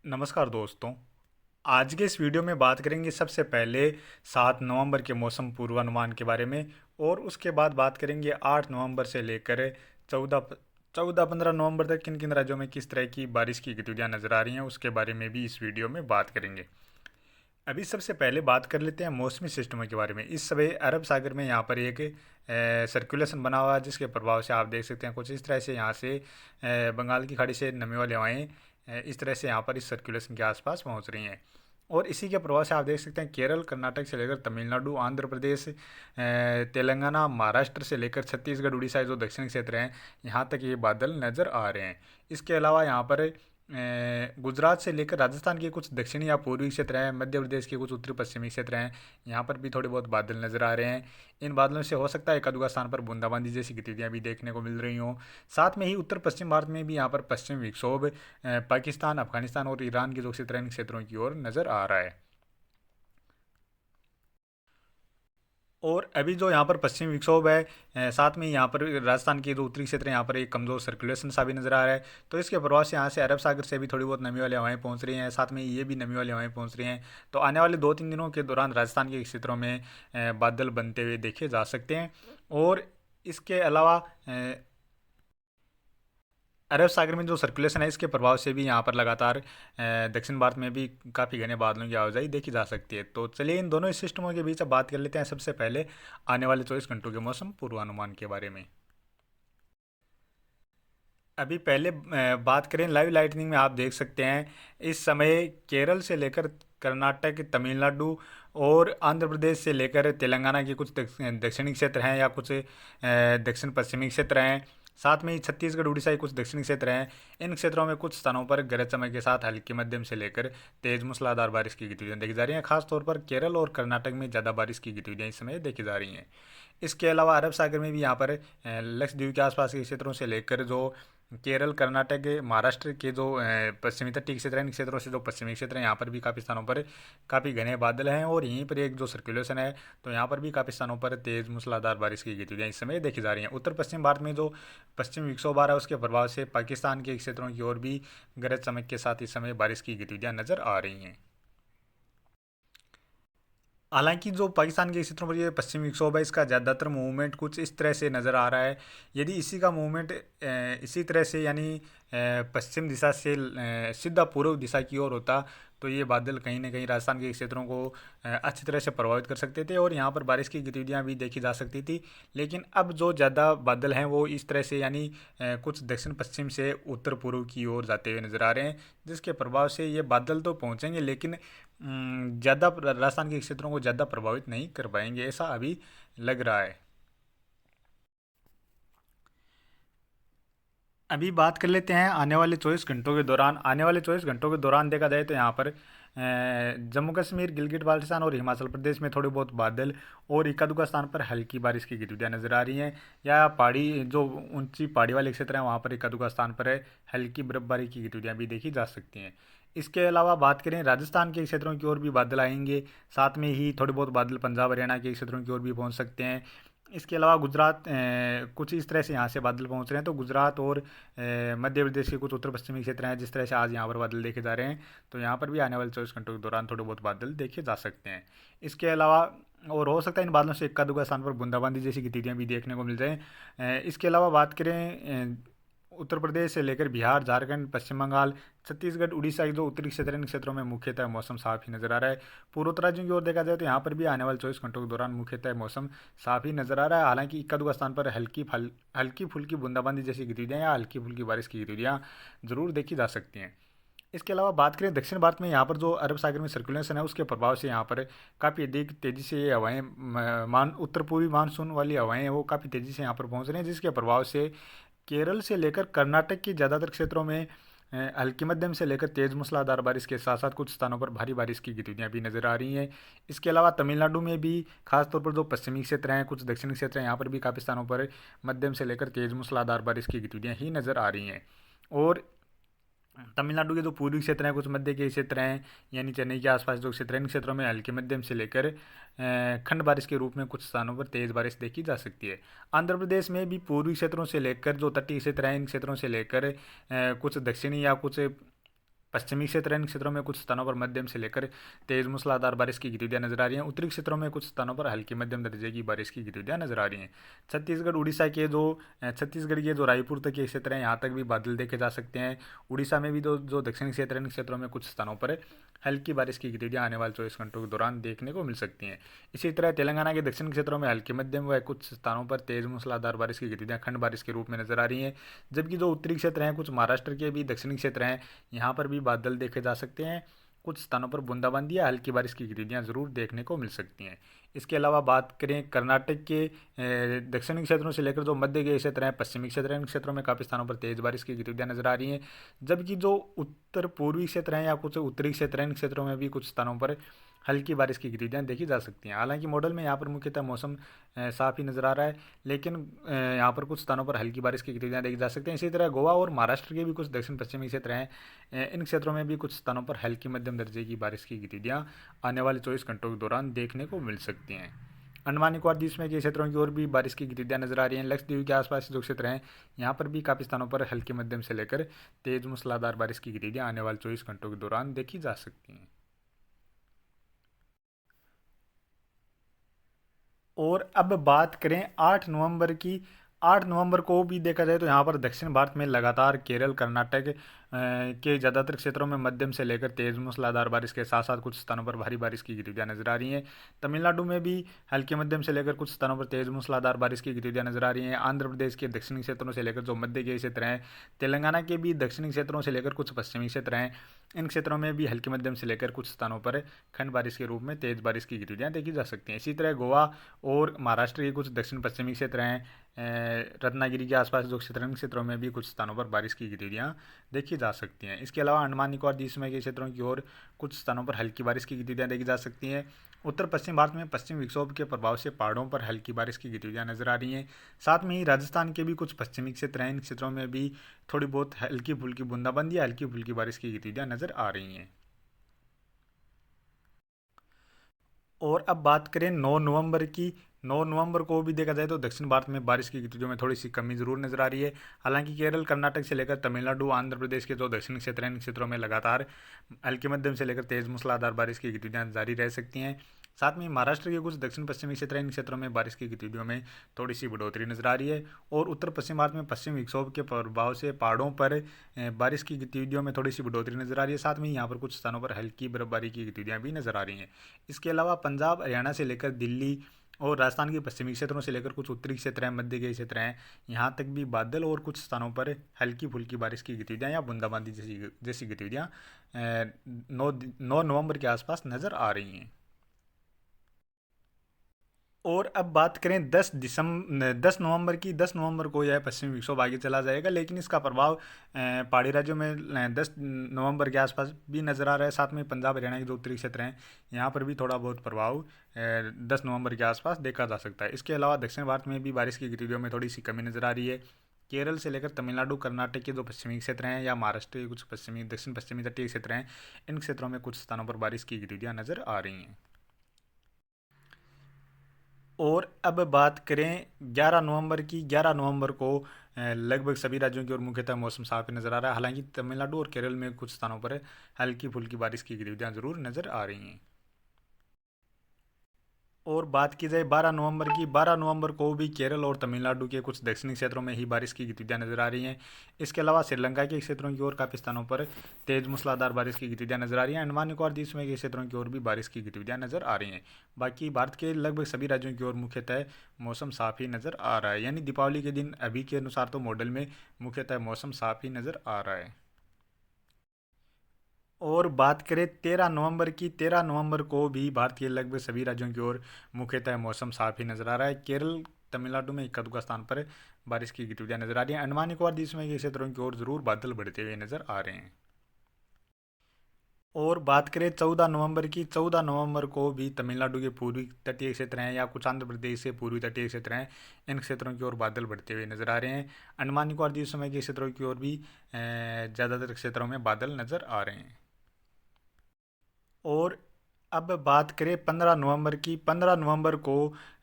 नमस्कार दोस्तों। आज के इस वीडियो में बात करेंगे सबसे पहले 7 नवंबर के मौसम पूर्वानुमान के बारे में। और उसके बाद बात करेंगे 8 नवंबर से लेकर 14-15 नवंबर तक किन किन राज्यों में किस तरह की बारिश की गतिविधियां नज़र आ रही हैं, उसके बारे में भी इस वीडियो में बात करेंगे। अभी सबसे पहले बात कर लेते हैं मौसमी सिस्टमों के बारे में। इस समय अरब सागर में यहाँ पर एक सर्कुलेशन बना हुआ है, जिसके प्रभाव से आप देख सकते हैं कुछ इस तरह से यहाँ से बंगाल की खाड़ी से नमी वाली हवाएं इस तरह से यहाँ पर इस सर्कुलेशन के आसपास पहुँच रही हैं। और इसी के प्रभाव से आप देख सकते हैं केरल, कर्नाटक से लेकर तमिलनाडु, आंध्र प्रदेश, तेलंगाना, महाराष्ट्र से लेकर छत्तीसगढ़, उड़ीसा जो दक्षिणी क्षेत्र हैं, यहाँ तक ये बादल नज़र आ रहे हैं। इसके अलावा यहाँ पर गुजरात से लेकर राजस्थान के कुछ दक्षिणी या पूर्वी क्षेत्र हैं, मध्य प्रदेश के कुछ उत्तरी पश्चिमी क्षेत्र हैं, यहाँ पर भी थोड़े बहुत बादल नज़र आ रहे हैं। इन बादलों से हो सकता है एक आधुआ स्थान पर बूंदाबांदी जैसी गतिविधियाँ भी देखने को मिल रही हों। साथ में ही उत्तर पश्चिम भारत में भी यहाँ पर पश्चिम विक्षोभ पाकिस्तान, अफगानिस्तान और ईरान के जो क्षेत्र हैं, इन क्षेत्रों की ओर नज़र आ रहा है। और अभी जो यहाँ पर पश्चिमी विक्षोभ है, साथ में यहाँ पर राजस्थान के जो उत्तरी क्षेत्र हैं, यहाँ पर एक कमज़ोर सर्कुलेशन सा भी नज़र आ रहा है। तो इसके प्रभाव से यहाँ से अरब सागर से भी थोड़ी बहुत नमी वाली हवाएं पहुँच रही हैं, साथ में ये भी नमी वाली हवाएं पहुँच रही हैं। तो आने वाले 2-3 दिनों के दौरान राजस्थान के क्षेत्रों में बादल बनते हुए देखे जा सकते हैं। और इसके अलावा अरब सागर में जो सर्कुलेशन है, इसके प्रभाव से भी यहाँ पर लगातार दक्षिण भारत में भी काफ़ी घने बादलों की आवाजाही देखी जा सकती है। तो चलिए इन दोनों सिस्टमों के बीच अब बात कर लेते हैं सबसे पहले आने वाले 24 घंटों के मौसम पूर्वानुमान के बारे में। अभी पहले बात करें लाइव लाइटनिंग में, आप देख सकते हैं इस समय केरल से लेकर कर्नाटक, तमिलनाडु और आंध्र प्रदेश से लेकर तेलंगाना के कुछ दक्षिणी क्षेत्र हैं या कुछ दक्षिण पश्चिमी क्षेत्र हैं, साथ में ही छत्तीसगढ़, उड़ीसा के कुछ दक्षिणी क्षेत्र हैं। इन क्षेत्रों में कुछ स्थानों पर गरज चमक के साथ हल्की मध्यम से लेकर तेज मूसलाधार बारिश की गतिविधियां देखी जा रही हैं। खासतौर पर केरल और कर्नाटक में ज़्यादा बारिश की गतिविधियां इस समय देखी जा रही हैं। इसके अलावा अरब सागर में भी यहाँ पर लक्षद्वीप के आसपास के क्षेत्रों से लेकर जो केरल, कर्नाटक, महाराष्ट्र के जो पश्चिमी तटीय क्षेत्र हैं, इन क्षेत्रों से जो पश्चिमी क्षेत्र हैं, यहाँ पर भी काफ़ी स्थानों पर काफ़ी घने बादल हैं। और यहीं पर एक जो सर्कुलेशन है, तो यहाँ पर भी काफ़ी स्थानों पर तेज़ मूसलाधार बारिश की गतिविधियाँ इस समय देखी जा रही हैं। उत्तर पश्चिम भारत में जो पश्चिमी विक्षोभ आ रहा है, उसके प्रभाव से पाकिस्तान के क्षेत्रों की ओर भी गरज चमक के साथ इस समय बारिश की गतिविधियाँ नज़र आ रही हैं। हालांकि जो पाकिस्तान के क्षेत्रों पर ये पश्चिमी विक्षोभ है, इसका ज़्यादातर मूवमेंट कुछ इस तरह से नज़र आ रहा है। यदि इसी का मूवमेंट इसी तरह से यानी पश्चिम दिशा से सीधा पूर्व दिशा की ओर होता, तो ये बादल कहीं ना कहीं राजस्थान के क्षेत्रों को अच्छी तरह से प्रभावित कर सकते थे और यहाँ पर बारिश की गतिविधियाँ भी देखी जा सकती थी। लेकिन अब जो ज़्यादा बादल हैं वो इस तरह से यानी कुछ दक्षिण पश्चिम से उत्तर पूर्व की ओर जाते हुए नज़र आ रहे हैं, जिसके प्रभाव से ये बादल तो पहुँचेंगे, लेकिन ज़्यादा राजस्थान के क्षेत्रों को ज़्यादा प्रभावित नहीं कर पाएंगे, ऐसा अभी लग रहा है। अभी बात कर लेते हैं आने वाले 24 घंटों के दौरान। आने वाले 24 घंटों के दौरान देखा जाए तो यहाँ पर जम्मू कश्मीर, गिलगित बाल्टिस्तान और हिमाचल प्रदेश में थोड़े बहुत बादल और इक्का दुक्का स्थान पर हल्की बारिश की गतिविधियाँ नज़र आ रही हैं। या पहाड़ी जो ऊंची पहाड़ी वाले क्षेत्र हैं, वहाँ पर इक्का दुक्का स्थान पर हल्की बर्फबारी की गतिविधियाँ भी देखी जा सकती हैं। इसके अलावा बात करें राजस्थान के क्षेत्रों की ओर भी बादल आएंगे, साथ में ही थोड़े बहुत बादल पंजाब, हरियाणा के क्षेत्रों की ओर भी पहुँच सकते हैं। इसके अलावा गुजरात कुछ इस तरह से यहाँ से बादल पहुँच रहे हैं, तो गुजरात और मध्य प्रदेश के कुछ उत्तर पश्चिमी क्षेत्र हैं, जिस तरह से आज यहाँ पर बादल देखे जा रहे हैं, तो यहाँ पर भी आने वाले 24 घंटों के दौरान थोड़े बहुत बादल देखे जा सकते हैं। इसके अलावा और हो सकता है इन बादलों से इक्का दुक्का स्थान पर बूंदाबांदी जैसी गतिविधियाँ भी देखने को मिल जाएँ। इसके अलावा बात करें उत्तर प्रदेश से लेकर बिहार, झारखंड, पश्चिम बंगाल, छत्तीसगढ़, उड़ीसा के जो उत्तरी क्षेत्र हैं, इन क्षेत्रों में मुख्यतः मौसम साफ ही नज़र आ रहा है। पूर्वोत्तर राज्यों की ओर देखा जाए तो यहाँ पर भी आने वाले 24 घंटों के दौरान मुख्यतः मौसम साफ ही नज़र आ रहा है। हालांकि इक्का दुक्का स्थान पर हल्की फुल्की बूंदाबांदी जैसी गतिविधियाँ या हल्की फुल्की बारिश की गतिविधियाँ जरूर देखी जा सकती हैं। इसके अलावा बात करें दक्षिण भारत में, यहाँ पर जो अरब सागर में सर्कुलेशन है, उसके प्रभाव से यहाँ पर काफ़ी अधिक तेज़ी से ये हवाएं मान उत्तर पूर्वी मानसून वाली हवाएं हैं, वो काफ़ी तेज़ी से यहाँ पर पहुँच रही हैं, जिसके प्रभाव से केरल से लेकर कर्नाटक के ज़्यादातर क्षेत्रों में हल्की मध्यम से लेकर तेज़ मूसलाधार बारिश के साथ साथ कुछ स्थानों पर भारी बारिश की गतिविधियां भी नज़र आ रही हैं। इसके अलावा तमिलनाडु में भी खासतौर पर जो पश्चिमी क्षेत्र हैं, कुछ दक्षिणी क्षेत्र हैं, यहाँ पर भी काफ़ी स्थानों पर मध्यम से लेकर तेज़ मूसलाधार बारिश की गतिविधियां ही नज़र आ रही हैं। और तमिलनाडु के जो पूर्वी क्षेत्र हैं, कुछ मध्य के क्षेत्र हैं, यानी चेन्नई के आसपास जो क्षेत्र हैं, इन क्षेत्रों में हल्के मध्यम से लेकर खंड बारिश के रूप में कुछ स्थानों पर तेज़ बारिश देखी जा सकती है। आंध्र प्रदेश में भी पूर्वी क्षेत्रों से लेकर जो तटीय क्षेत्र हैं, इन क्षेत्रों से लेकर कुछ दक्षिणी या कुछ पश्चिमी क्षेत्र, इन क्षेत्रों में कुछ स्थानों पर मध्यम से लेकर तेज मूसलाधार बारिश की गतिविधियां नजर आ रही हैं। उत्तरी क्षेत्रों में कुछ स्थानों पर हल्की मध्यम दर्जे की बारिश की गतिविधियां नजर आ रही हैं। छत्तीसगढ़ उड़ीसा के जो छत्तीसगढ़ के जो रायपुर तक के क्षेत्र हैं, यहाँ तक भी बादल देखे जा सकते हैं। उड़ीसा में भी जो दक्षिणी क्षेत्र है, इन क्षेत्रों में कुछ स्थानों पर हल्की बारिश की गतिविधियां आने वाले 24 घंटों के दौरान देखने को मिल सकती हैं। इसी तरह तेलंगाना के दक्षिण क्षेत्रों में हल्की मध्यम व कुछ स्थानों पर तेज मूसलाधार बारिश की गतिविधियां खंड बारिश के रूप में नजर आ रही हैं। जबकि जो उत्तरी क्षेत्र हैं, कुछ महाराष्ट्र के भी दक्षिणी क्षेत्र हैं, यहाँ पर भी बादल देखे जा सकते हैं। कुछ स्थानों पर बूंदाबांदी या हल्की बारिश की गतिविधियां जरूर देखने को मिल सकती हैं। इसके अलावा बात करें कर्नाटक के दक्षिणी क्षेत्रों से लेकर जो मध्य के क्षेत्र हैं, पश्चिमी क्षेत्र हैं, इन क्षेत्रों में काफ़ी स्थानों पर तेज बारिश की गतिविधियां नजर आ रही हैं। जबकि जो उत्तर पूर्वी क्षेत्र हैं या कुछ उत्तरी क्षेत्र हैं, इन क्षेत्रों में भी कुछ स्थानों पर हल्की बारिश की गतिविधियां देखी जा सकती हैं। हालांकि मॉडल में यहाँ पर मुख्यतः मौसम साफ ही नज़र आ रहा है, लेकिन यहाँ पर कुछ स्थानों पर हल्की बारिश की गतिविधियां देखी जा सकती हैं। इसी तरह गोवा और महाराष्ट्र के भी कुछ दक्षिण पश्चिमी क्षेत्र हैं, इन क्षेत्रों में भी कुछ स्थानों पर हल्की मध्यम दर्जे की बारिश की गतिविधियां आने वाले 24 घंटों के दौरान देखने को मिल सकती हैं। अंडमान निकोबार द्वीप समूह के क्षेत्रों की ओर भी बारिश की गतिविधियां नजर आ रही हैं। लक्षद्वीप के आसपास जो क्षेत्र हैं, यहाँ पर भी काफ़ी स्थानों पर हल्की मध्यम से लेकर तेज मूसलाधार बारिश की गतिविधियां आने वाले 24 घंटों के दौरान देखी जा सकती हैं। और अब बात करें 8 नवंबर की। 8 नवंबर को भी देखा जाए तो यहाँ पर दक्षिण भारत में लगातार केरल, कर्नाटक के ज़्यादातर क्षेत्रों में मध्यम से लेकर तेज मूसलाधार बारिश के साथ साथ कुछ स्थानों पर भारी बारिश की गतिविधियां नजर आ रही हैं। तमिलनाडु में भी हल्की मध्यम से लेकर कुछ स्थानों पर तेज मूसलाधार बारिश की गतिविधियां नजर आ रही हैं। आंध्र प्रदेश के दक्षिणी क्षेत्रों से लेकर जो मध्य के क्षेत्र हैं, तेलंगाना के भी दक्षिणी क्षेत्रों से लेकर कुछ पश्चिमी क्षेत्र हैं, इन क्षेत्रों में भी हल्की मध्यम से लेकर कुछ स्थानों पर खंड बारिश के रूप में तेज बारिश की गतिविधियां देखी जा सकती हैं। इसी तरह गोवा और महाराष्ट्र के कुछ दक्षिण पश्चिमी क्षेत्र हैं, रत्नागिरी के आसपास जो क्षेत्र हैं, इन क्षेत्रों में भी कुछ स्थानों पर बारिश की गतिविधियां देखी जा सकती हैं। इसके अलावा अंडमान निकोबार द्वीप समूह के क्षेत्रों की ओर कुछ स्थानों पर हल्की बारिश की गतिविधियां देखी जा सकती हैं। उत्तर पश्चिम भारत में पश्चिम विक्षोभ के प्रभाव से पहाड़ों पर हल्की बारिश की गतिविधियां नजर आ रही हैं। साथ में ही राजस्थान के भी कुछ पश्चिमी क्षेत्र हैं, इन क्षेत्रों में भी थोड़ी बहुत हल्की फुल्की बूंदाबांदी या हल्की फुल्की बारिश की गतिविधियां नजर आ रही हैं। और अब बात करें 9 नवंबर की। 9 नवंबर को भी देखा जाए तो दक्षिण भारत में बारिश की गतिविधियों में थोड़ी सी कमी जरूर नजर आ रही है। हालांकि केरल, कर्नाटक से लेकर तमिलनाडु, आंध्र प्रदेश के जो दक्षिणी क्षेत्र हैं, इन क्षेत्रों में लगातार हल्की मध्यम से लेकर तेज मूसलाधार बारिश की गतिविधियां जारी रह सकती हैं। साथ में महाराष्ट्र के कुछ दक्षिण पश्चिमी क्षेत्र हैं, इन क्षेत्रों में बारिश की गतिविधियों में थोड़ी सी बढ़ोतरी नजर आ रही है। और उत्तर पश्चिम भारत में पश्चिम विक्षोभ के प्रभाव से पहाड़ों पर बारिश की गतिविधियों में थोड़ी सी बढ़ोतरी नजर आ रही है। साथ में यहाँ पर कुछ स्थानों पर हल्की बर्फबारी की गतिविधियां भी नजर आ रही हैं। इसके अलावा पंजाब, हरियाणा से लेकर दिल्ली और राजस्थान के पश्चिमी क्षेत्रों से लेकर कुछ उत्तरी क्षेत्र हैं, मध्य के क्षेत्र हैं, यहाँ तक भी बादल और कुछ स्थानों पर हल्की फुल्की बारिश की गतिविधियां या बूंदाबांदी जैसी गतिविधियां 9 नवंबर के आसपास नजर आ रही हैं। और अब बात करें 10 नवंबर की। 10 नवंबर को यह पश्चिमी विक्षोभ आगे चला जाएगा, लेकिन इसका प्रभाव पहाड़ी राज्यों में 10 नवंबर के आसपास भी नज़र आ रहा है। साथ में पंजाब, हरियाणा के जो उत्तरी क्षेत्र हैं, यहाँ पर भी थोड़ा बहुत प्रभाव 10 नवंबर के आसपास देखा जा सकता है। इसके अलावा दक्षिण भारत में भी बारिश की गतिविधियों में थोड़ी सी कमी नज़र आ रही है। केरल से लेकर तमिलनाडु, कर्नाटक के जो पश्चिमी क्षेत्र हैं या महाराष्ट्र के कुछ दक्षिण पश्चिमी तटीय क्षेत्र हैं, इन क्षेत्रों में कुछ स्थानों पर बारिश की गतिविधियाँ नज़र आ रही हैं। और अब बात करें 11 नवंबर की। 11 नवंबर को लगभग सभी राज्यों की ओर मुख्यतः मौसम साफ नज़र आ रहा है। हालांकि तमिलनाडु और केरल में कुछ स्थानों पर हल्की फुल्की बारिश की गतिविधियां जरूर नज़र आ रही हैं। और बात की जाए 12 नवंबर की। 12 नवंबर को भी केरल और तमिलनाडु के कुछ दक्षिणी क्षेत्रों में ही बारिश की गतिविधियां नजर आ रही हैं। इसके अलावा श्रीलंका के क्षेत्रों की ओर काफ़ी स्थानों पर तेज मूसलाधार बारिश की गतिविधियां नजर आ रही हैं। अंडमान निकोबार द्वीप समूह के क्षेत्रों की ओर भी बारिश की गतिविधियां नजर आ रही हैं। बाकी भारत के लगभग सभी राज्यों की ओर मुख्यतः मौसम साफ ही नजर आ रहा है। यानी दीपावली के दिन अभी के अनुसार तो मॉडल में मुख्यतः मौसम साफ ही नजर आ रहा है। और बात करें 13 नवंबर की। 13 नवंबर को भी भारत के लगभग सभी राज्यों की ओर मुख्यतः मौसम साफ ही नजर आ रहा है। केरल, तमिलनाडु में इक्का दुक्का स्थान पर बारिश की गतिविधियां नजर आ रही हैं। अंडमान निकोबार द्वीप समूह के क्षेत्रों की ओर जरूर बादल बढ़ते हुए नजर आ रहे हैं। और बात करें 14 नवंबर की। 14 नवंबर को भी तमिलनाडु के पूर्वी तटीय क्षेत्र हैं या कुछ आंध्र प्रदेश से पूर्वी तटीय क्षेत्र हैं, इन क्षेत्रों की ओर बादल बढ़ते हुए नजर आ रहे हैं। अंडमान निकोबार द्वीप समूह के क्षेत्रों की ओर भी ज़्यादातर क्षेत्रों में बादल नजर आ रहे हैं। और अब बात करें 15 नवंबर की। 15 नवंबर को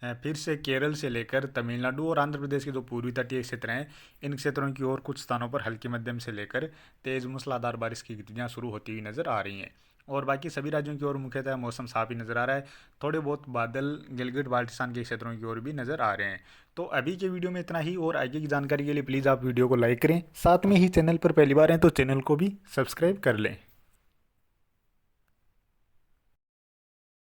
फिर से केरल से लेकर तमिलनाडु और आंध्र प्रदेश के जो पूर्वी तटीय क्षेत्र हैं, इन क्षेत्रों की ओर कुछ स्थानों पर हल्की मध्यम से लेकर तेज मूसलाधार बारिश की गतिविधियां शुरू होती हुई नजर आ रही हैं। और बाकी सभी राज्यों की ओर मुख्यतः मौसम साफ ही नजर आ रहा है। थोड़े बहुत बादल गिलगिट बाल्टिस्तान के क्षेत्रों की ओर भी नजर आ रहे हैं। तो अभी के वीडियो में इतना ही, और आगे की जानकारी के लिए प्लीज़ आप वीडियो को लाइक करें, साथ में ही चैनल पर पहली बार हैं तो चैनल को भी सब्सक्राइब कर लें।